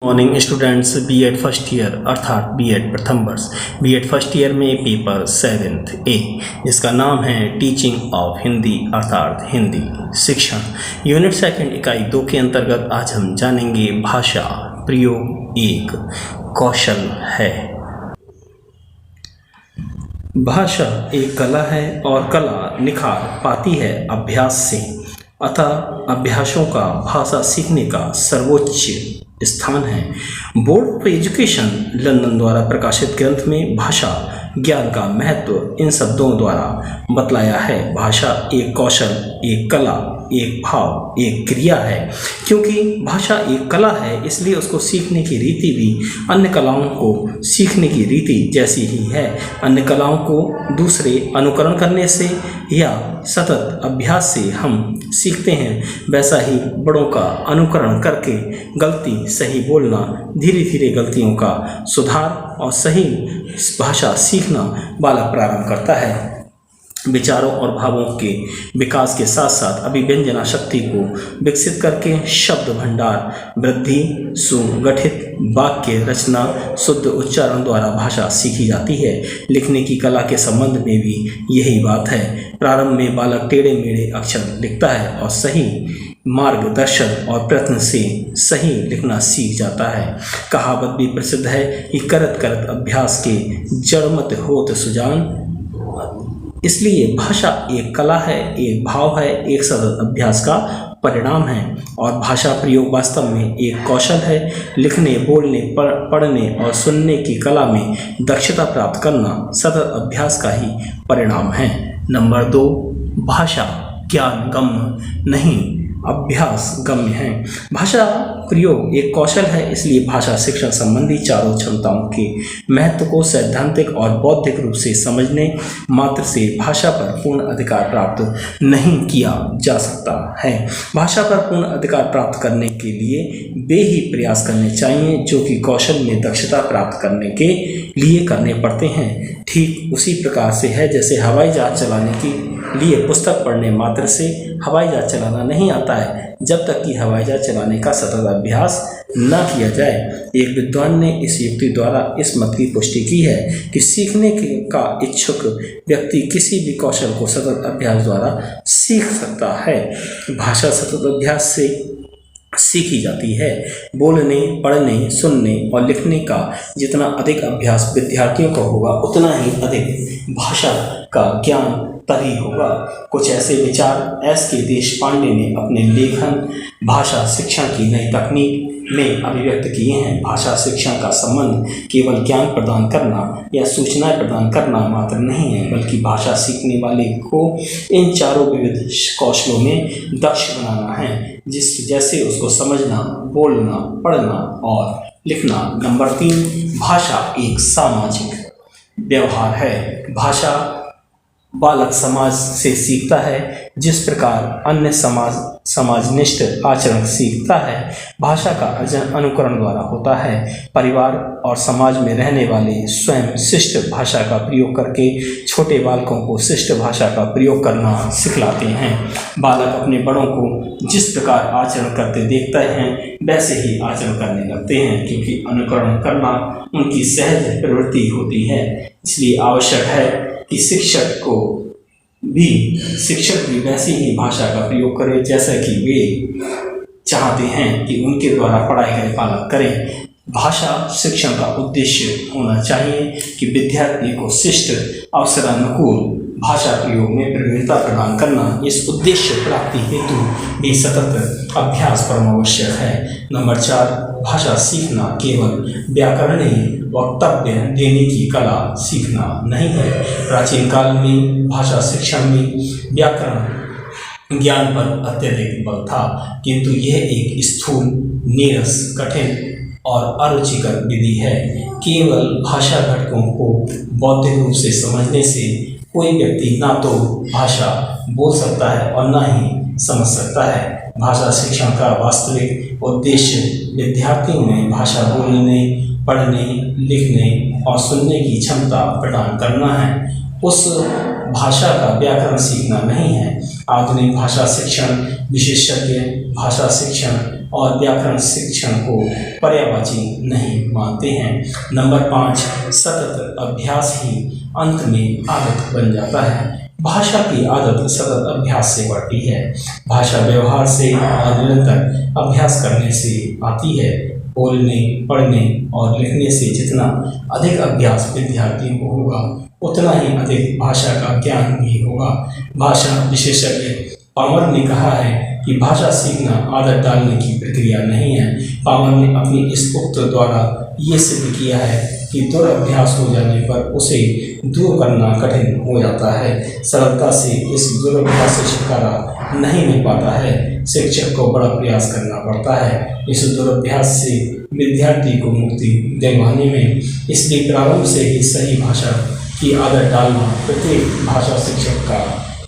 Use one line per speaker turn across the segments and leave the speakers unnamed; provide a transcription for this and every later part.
Morning students, BEd first year अर्थात BEd प्रथम वर्ष बीएड फर्स्ट ईयर में पेपर 7th ए जिसका नाम है टीचिंग ऑफ हिंदी अर्थात हिंदी शिक्षण यूनिट सेकंड इकाई 2 के अंतर्गत आज हम जानेंगे भाषा प्रयोग एक कौशल है। भाषा एक कला है और कला निखार पाती है अभ्यास से, अतः अभ्यासों का भाषा सीखने का सर्वोच्च स्थान है। बोर्ड ऑफ एजुकेशन लंदन द्वारा प्रकाशित ग्रंथ में भाषा ज्ञान का महत्व इन शब्दों द्वारा बतलाया है। भाषा एक कौशल, एक कला, एक भाव, एक क्रिया है। क्योंकि भाषा एक कला है इसलिए उसको सीखने की रीति भी अन्य कलाओं को सीखने की रीति जैसी ही है। अन्य कलाओं को दूसरे अनुकरण करने से या सतत अभ्यास से हम सीखते हैं, वैसा ही बड़ों का अनुकरण करके गलती सही बोलना, धीरे धीरे गलतियों का सुधार और सही भाषा सीखना बालक प्रारंभ करता है। विचारों और भावों के विकास के साथ साथ अभिव्यंजना शक्ति को विकसित करके शब्द भंडार वृद्धि, सुगठित वाक्य रचना, शुद्ध उच्चारण द्वारा भाषा सीखी जाती है। लिखने की कला के संबंध में भी यही बात है। प्रारंभ में बालक टेढ़े मेढ़े अक्षर लिखता है और सही मार्गदर्शन और प्रयत्न से सही लिखना सीख जाता है। कहावत भी प्रसिद्ध है कि करत करत अभ्यास के जड़मत होत सुजान। इसलिए भाषा एक कला है, एक भाव है, एक सतत अभ्यास का परिणाम है और भाषा प्रयोग वास्तव में एक कौशल है। लिखने, बोलने, पढ़ने और सुनने की कला में दक्षता प्राप्त करना सतत अभ्यास का ही परिणाम है। नंबर 2, भाषा ज्ञान गम्य नहीं, अभ्यास गम्य है। भाषा प्रयोग एक कौशल है इसलिए भाषा शिक्षण संबंधी चारों क्षमताओं के महत्व को सैद्धांतिक और बौद्धिक रूप से समझने मात्र से भाषा पर पूर्ण अधिकार प्राप्त नहीं किया जा सकता है। भाषा पर पूर्ण अधिकार प्राप्त करने के लिए वे ही प्रयास करने चाहिए जो कि कौशल में दक्षता प्राप्त करने के लिए करने पड़ते हैं। ठीक उसी प्रकार से है जैसे हवाई जहाज चलाने के लिए पुस्तक पढ़ने मात्र से हवाई जहाज चलाना नहीं आता है जब तक कि हवाई जहाज चलाने का सतत अभ्यास न किया जाए। एक विद्वान ने इस युक्ति द्वारा इस मत की पुष्टि की है कि सीखने का इच्छुक व्यक्ति किसी भी कौशल को सतत अभ्यास द्वारा सीख सकता है। भाषा सतत अभ्यास से सीखी जाती है। बोलने, पढ़ने, सुनने और लिखने का जितना अधिक अभ्यास विद्यार्थियों का होगा उतना ही अधिक भाषा का ज्ञान तभी होगा। कुछ ऐसे विचार एस के देशपांडे ने अपने लेखन भाषा शिक्षण की नई तकनीक में अभिव्यक्त किए हैं। भाषा शिक्षण का संबंध केवल ज्ञान प्रदान करना या सूचनाएं प्रदान करना मात्र नहीं है, बल्कि भाषा सीखने वाले को इन चारों विविध कौशलों में दक्ष बनाना है, जैसे उसको समझना, बोलना, पढ़ना और लिखना। नंबर 3, भाषा एक सामाजिक व्यवहार है। भाषा बालक समाज से सीखता है जिस प्रकार अन्य समाजनिष्ठ आचरण सीखता है। भाषा का अर्जन अनुकरण द्वारा होता है। परिवार और समाज में रहने वाले स्वयं शिष्ट भाषा का प्रयोग करके छोटे बालकों को शिष्ट भाषा का प्रयोग करना सिखलाते हैं। बालक अपने बड़ों को जिस प्रकार आचरण करते देखते हैं वैसे ही आचरण करने लगते हैं, क्योंकि अनुकरण करना उनकी सहज प्रवृत्ति होती है। इसलिए आवश्यक है कि शिक्षक भी वैसी ही भाषा का प्रयोग करें जैसा कि वे चाहते हैं कि उनके द्वारा पढ़ाए गए बालक करें। भाषा शिक्षण का उद्देश्य होना चाहिए कि विद्यार्थी को शिष्ट अवसरानुकूल भाषा प्रयोग में प्रवीणता प्रदान करना। इस उद्देश्य प्राप्ति हेतु भी सतत अभ्यास परम आवश्यक है। नंबर 4, भाषा सीखना केवल व्याकरणीय वक्तव्य देने की कला सीखना नहीं है। प्राचीन काल में भाषा शिक्षण में व्याकरण ज्ञान पर अत्यधिक बल था, किंतु यह एक स्थूल, नीरस, कठिन और अरुचिकर विधि है। केवल भाषा घटकों को बौद्धिक रूप से समझने से कोई व्यक्ति ना तो भाषा बोल सकता है और ना ही समझ सकता है। भाषा शिक्षण का वास्तविक उद्देश्य विद्यार्थियों में भाषा बोलने, पढ़ने, लिखने और सुनने की क्षमता प्रदान करना है। उस भाषा का व्याकरण सीखना नहीं है। आधुनिक भाषा शिक्षण विशेषज्ञ भाषा शिक्षण और व्याकरण शिक्षण को पर्यायवाची नहीं मानते हैं। नंबर 5, सतत अभ्यास ही अंत में आदत बन जाता है। भाषा की आदत सतत अभ्यास से बढ़ती है। भाषा व्यवहार से और निरंतर अभ्यास करने से आती है। बोलने, पढ़ने और लिखने से जितना अधिक अभ्यास विद्यार्थियों को होगा उतना ही अधिक भाषा का ज्ञान भी होगा। भाषा विशेषज्ञ पामर ने कहा है कि भाषा सीखना आदत डालने की प्रक्रिया नहीं है। पामर ने अपनी इस उक्त द्वारा ये सिद्ध किया है कि दुरअभ्यास हो जाने पर उसे दूर करना कठिन हो जाता है। सरलता से इस दुरअभ्यास से छुटकारा नहीं मिल पाता है। शिक्षक को बड़ा प्रयास करना पड़ता है इस दुरअभ्यास से विद्यार्थी को मुक्ति दिलवाने में। इसलिए प्रारंभ से ही सही भाषा की आदत डालना प्रत्येक भाषा शिक्षक का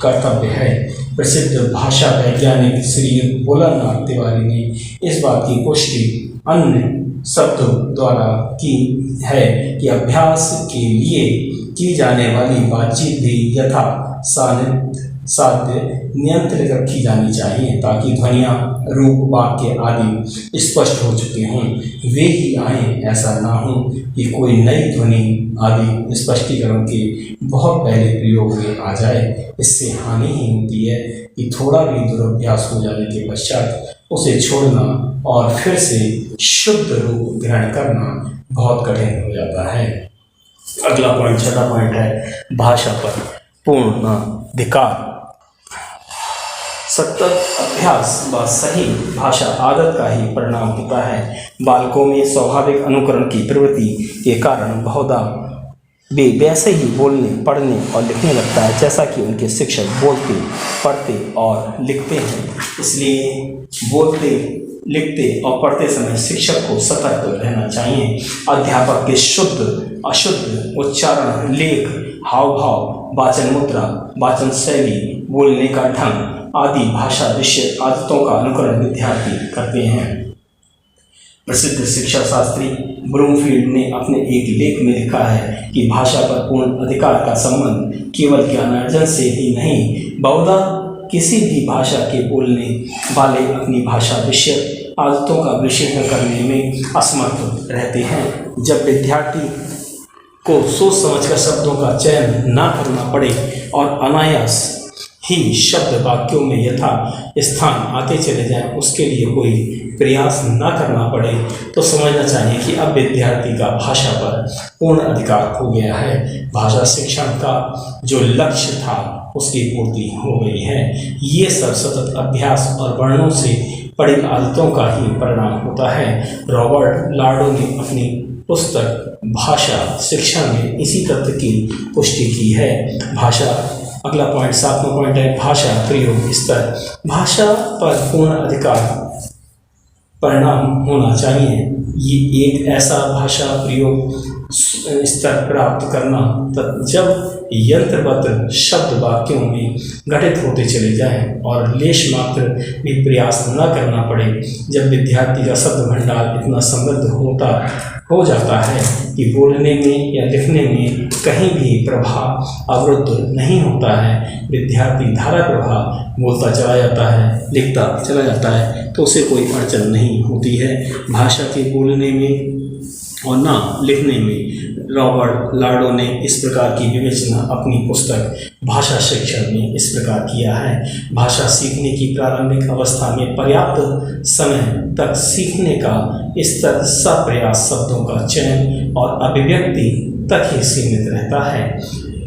कर्तव्य है। प्रसिद्ध भाषा वैज्ञानिक श्री भोलानाथ तिवारी ने इस बात की पुष्टि अन्य शब्दों द्वारा की है कि अभ्यास के लिए की जाने वाली बातचीत भी यथा साध्य नियंत्रित रखी जानी चाहिए ताकि ध्वनियाँ, रूप, वाक्य आदि स्पष्ट हो चुके हों, वे ही आए। ऐसा ना हो कि कोई नई ध्वनि आदि स्पष्टीकरण के बहुत पहले प्रयोग में आ जाए। इससे हानि ही होती है कि थोड़ा भी दुरअभ्यास हो जाने के पश्चात उसे छोड़ना और फिर से शुद्ध रूप ग्रहण करना बहुत कठिन हो जाता है। अगला पॉइंट, छठा पॉइंट है भाषा पर पूर्णाधिकार। सतत अभ्यास व सही भाषा आदत का ही परिणाम होता है। बालकों में स्वाभाविक अनुकरण की प्रवृत्ति के कारण बहुधा वे वैसे ही बोलने, पढ़ने और लिखने लगता है जैसा कि उनके शिक्षक बोलते, पढ़ते और लिखते हैं। इसलिए बोलते, लिखते और पढ़ते समय शिक्षक को सतर्क रहना चाहिए। अध्यापक के शुद्ध अशुद्ध उच्चारण, लेख, हाव भाव, वाचन मुद्रा, वाचन शैली, बोलने का ढंग आदि भाषा विषय आदतों का अनुकरण विद्यार्थी करते हैं। प्रसिद्ध शिक्षा शास्त्री ब्रूमफील्ड ने अपने एक लेख में लिखा है कि भाषा पर पूर्ण अधिकार का संबंध केवल ज्ञानार्जन से ही नहीं, बहुधा किसी भी भाषा के बोलने वाले अपनी भाषा विषय आदतों का विश्लेषण करने में असमर्थ रहते हैं। जब विद्यार्थी को सोच समझकर शब्दों का चयन ना करना पड़े और अनायास ही शब्द वाक्यों में यथा स्थान आते चले जाएं, उसके लिए कोई प्रयास ना करना पड़े, तो समझना चाहिए कि अब विद्यार्थी का भाषा पर पूर्ण अधिकार हो गया है। भाषा शिक्षण का जो लक्ष्य था उसकी पूर्ति हो गई है। ये सब सतत अभ्यास और वर्णों से पड़ी आदतों का ही परिणाम होता है। रॉबर्ट लार्डो ने अपनी पुस्तक भाषा शिक्षण में इसी तथ्य की पुष्टि की है। भाषा, अगला पॉइंट, 7वां पॉइंट है भाषा प्रयोग स्तर। भाषा पर पूर्ण अधिकार परिणाम होना चाहिए। ये एक ऐसा भाषा प्रयोग स्तर प्राप्त करना जब यंत्रवत शब्द वाक्यों में घटित होते चले जाएं और लेश मात्र भी प्रयास न करना पड़े। जब विद्यार्थी का शब्द भंडार इतना समृद्ध हो जाता है कि बोलने में या लिखने में कहीं भी प्रवाह अवरुद्ध नहीं होता है, विद्यार्थी धारा प्रवाह बोलता चला जाता है, लिखता चला जाता है, तो उसे कोई अड़चन नहीं होती है। भाषा के बोलने में और ना लिखने में रॉबर्ट लार्डो ने इस प्रकार की विवेचना अपनी पुस्तक भाषा शिक्षण में इस प्रकार किया है। भाषा सीखने की प्रारंभिक अवस्था में पर्याप्त समय तक सीखने का स्तर सप्रयास शब्दों का चयन और अभिव्यक्ति तक ही सीमित रहता है।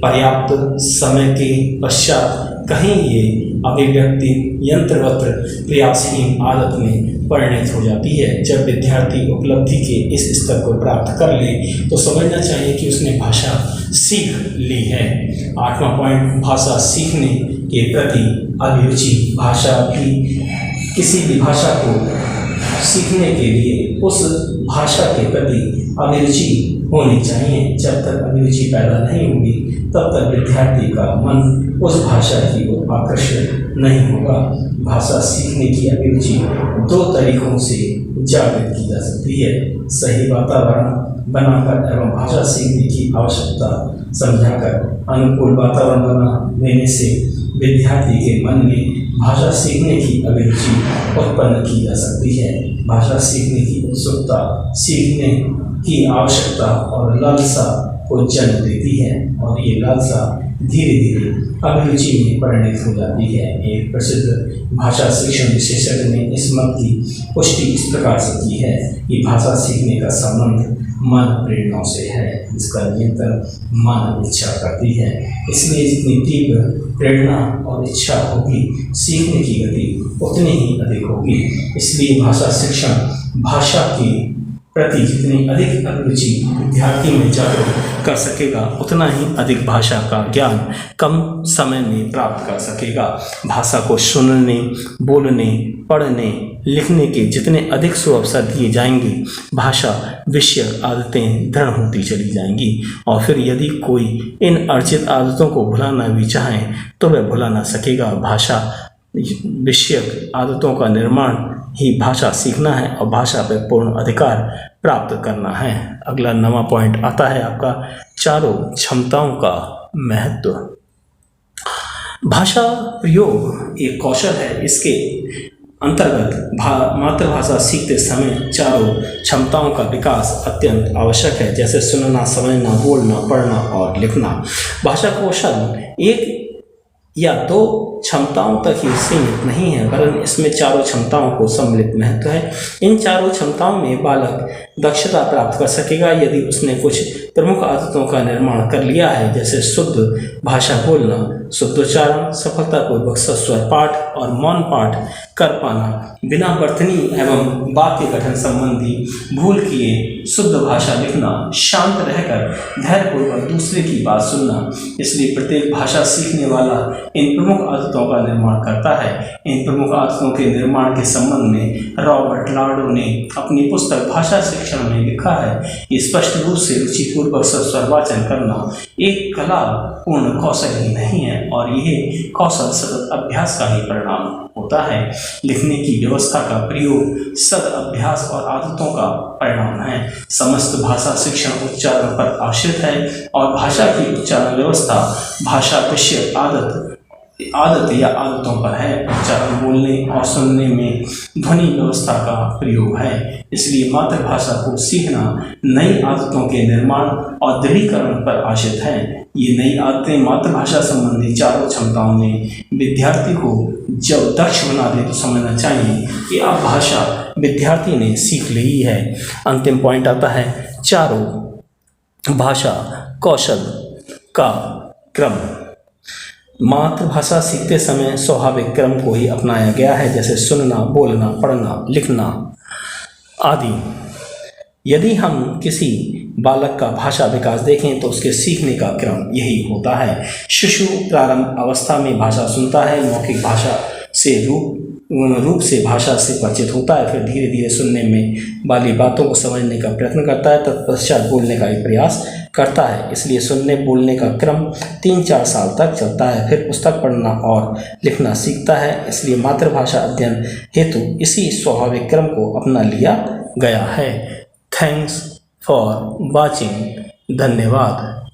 पर्याप्त समय के पश्चात कहीं ये अभिव्यक्ति यंत्रवत प्रयासहीन आदत में परिणत हो जाती है। जब विद्यार्थी उपलब्धि के इस स्तर को प्राप्त कर ले तो समझना चाहिए कि उसने भाषा सीख ली है। 8वां पॉइंट, भाषा सीखने के प्रति अभिरुचि। भाषा की किसी भी भाषा को सीखने के लिए उस भाषा के प्रति अभिरुचि होनी चाहिए। जब तक अभिरुचि पैदा नहीं होगी तब तक विद्यार्थी का मन उस भाषा की ओर आकर्षित नहीं होगा। भाषा सीखने की अभिरुचि 2 तरीकों से जागृत की जा सकती है। सही वातावरण बनाकर एवं भाषा सीखने की आवश्यकता समझाकर अनुकूल वातावरण बना देने से विद्यार्थी के मन में भाषा सीखने की अभिरुचि उत्पन्न की जा सकती है। भाषा सीखने की उत्सुकता सीखने की आवश्यकता और लालसा को जन्म देती है और ये लालसा धीरे धीरे अभिरुचि में परिणत हो जाती है। एक प्रसिद्ध भाषा शिक्षण विशेषज्ञ ने इस मत की पुष्टि इस प्रकार से की है कि भाषा सीखने का संबंध मन प्रेरणाओं से है, जिसका नियंत्रण मन इच्छा करती है। इसलिए जितनी तीव्र प्रेरणा और इच्छा होगी, सीखने की गति उतनी ही अधिक होगी। इसलिए भाषा शिक्षण भाषा की प्रति जितनी अधिक अभिरुचि विद्यार्थी में जागरूक कर सकेगा, उतना ही अधिक भाषा का ज्ञान कम समय में प्राप्त कर सकेगा। भाषा को सुनने, बोलने, पढ़ने, लिखने के जितने अधिक सुअवसर दिए जाएंगे, भाषा विषय आदतें दृढ़ होती चली जाएंगी। और फिर यदि कोई इन अर्जित आदतों को भुलाना भी चाहे तो वह भुला ना सकेगा। भाषा विषयक आदतों का निर्माण ही भाषा सीखना है और भाषा पर पूर्ण अधिकार प्राप्त करना है। अगला नवा पॉइंट आता है आपका चारों क्षमताओं का महत्व। भाषा प्रयोग एक कौशल है। इसके अंतर्गत मातृभाषा सीखते समय चारों क्षमताओं का विकास अत्यंत आवश्यक है, जैसे सुनना, समझना, बोलना, पढ़ना और लिखना। भाषा कौशल एक या दो क्षमताओं तक ही सीमित नहीं है, वरन इसमें चारों क्षमताओं को सम्मिलित महत्व है। इन चारों क्षमताओं में बालक दक्षता प्राप्त कर सकेगा यदि उसने कुछ प्रमुख आदतों का निर्माण कर लिया है, जैसे शुद्ध भाषा बोलना, शुद्धोच्चारण, सफलतापूर्वक सस्वर पाठ और मौन पाठ कर पाना, बिना वर्तनी एवं वाक्य गठन संबंधी भूल किए शुद्ध भाषा लिखना, शांत रहकर धैर्यपूर्वक दूसरे की बात सुनना। इसलिए प्रत्येक भाषा सीखने वाला इन प्रमुख आदतों का निर्माण करता है। इन प्रमुख आदतों के निर्माण के संबंध में रॉबर्ट लार्डो ने अपनी पुस्तक भाषा शिक्षण में लिखा है कि स्पष्ट रूप से रुचिपूर्वक सस्वर वाचन करना एक कला पूर्ण कौशल ही नहीं है और यह कौशल सतत अभ्यास का ही परिणाम होता है। लिखने की व्यवस्था का प्रयोग सतत अभ्यास और आदतों का परिणाम है। समस्त भाषा शिक्षण उच्चारण पर आश्रित है और भाषा की उच्चारण व्यवस्था भाषा विषय आदत या आदतों पर है। उच्चारण बोलने और सुनने में ध्वनि व्यवस्था का प्रयोग है। इसलिए मातृभाषा को सीखना नई आदतों के निर्माण और दृढ़ीकरण पर आश्रित है। ये नई आदतें मातृभाषा संबंधी चारों क्षमताओं में विद्यार्थी को जब दक्ष बना दे तो समझना चाहिए कि अब भाषा विद्यार्थी ने सीख ली है। अंतिम पॉइंट आता है चारों भाषा कौशल का क्रम। मातृभाषा सीखते समय स्वाभाविक क्रम को ही अपनाया गया है, जैसे सुनना, बोलना, पढ़ना, लिखना आदि। यदि हम किसी बालक का भाषा विकास देखें तो उसके सीखने का क्रम यही होता है। शिशु प्रारंभ अवस्था में भाषा सुनता है, मौखिक भाषा से रूप से भाषा से परिचित होता है, फिर धीरे धीरे सुनने में वाली बातों को समझने का प्रयत्न करता है, तत्पश्चात बोलने का भी प्रयास करता है। इसलिए सुनने बोलने का क्रम 3-4 साल तक चलता है। फिर पुस्तक पढ़ना और लिखना सीखता है। इसलिए मातृभाषा अध्ययन हेतु इसी स्वाभाविक क्रम को अपना लिया गया है। Thanks for watching. धन्यवाद।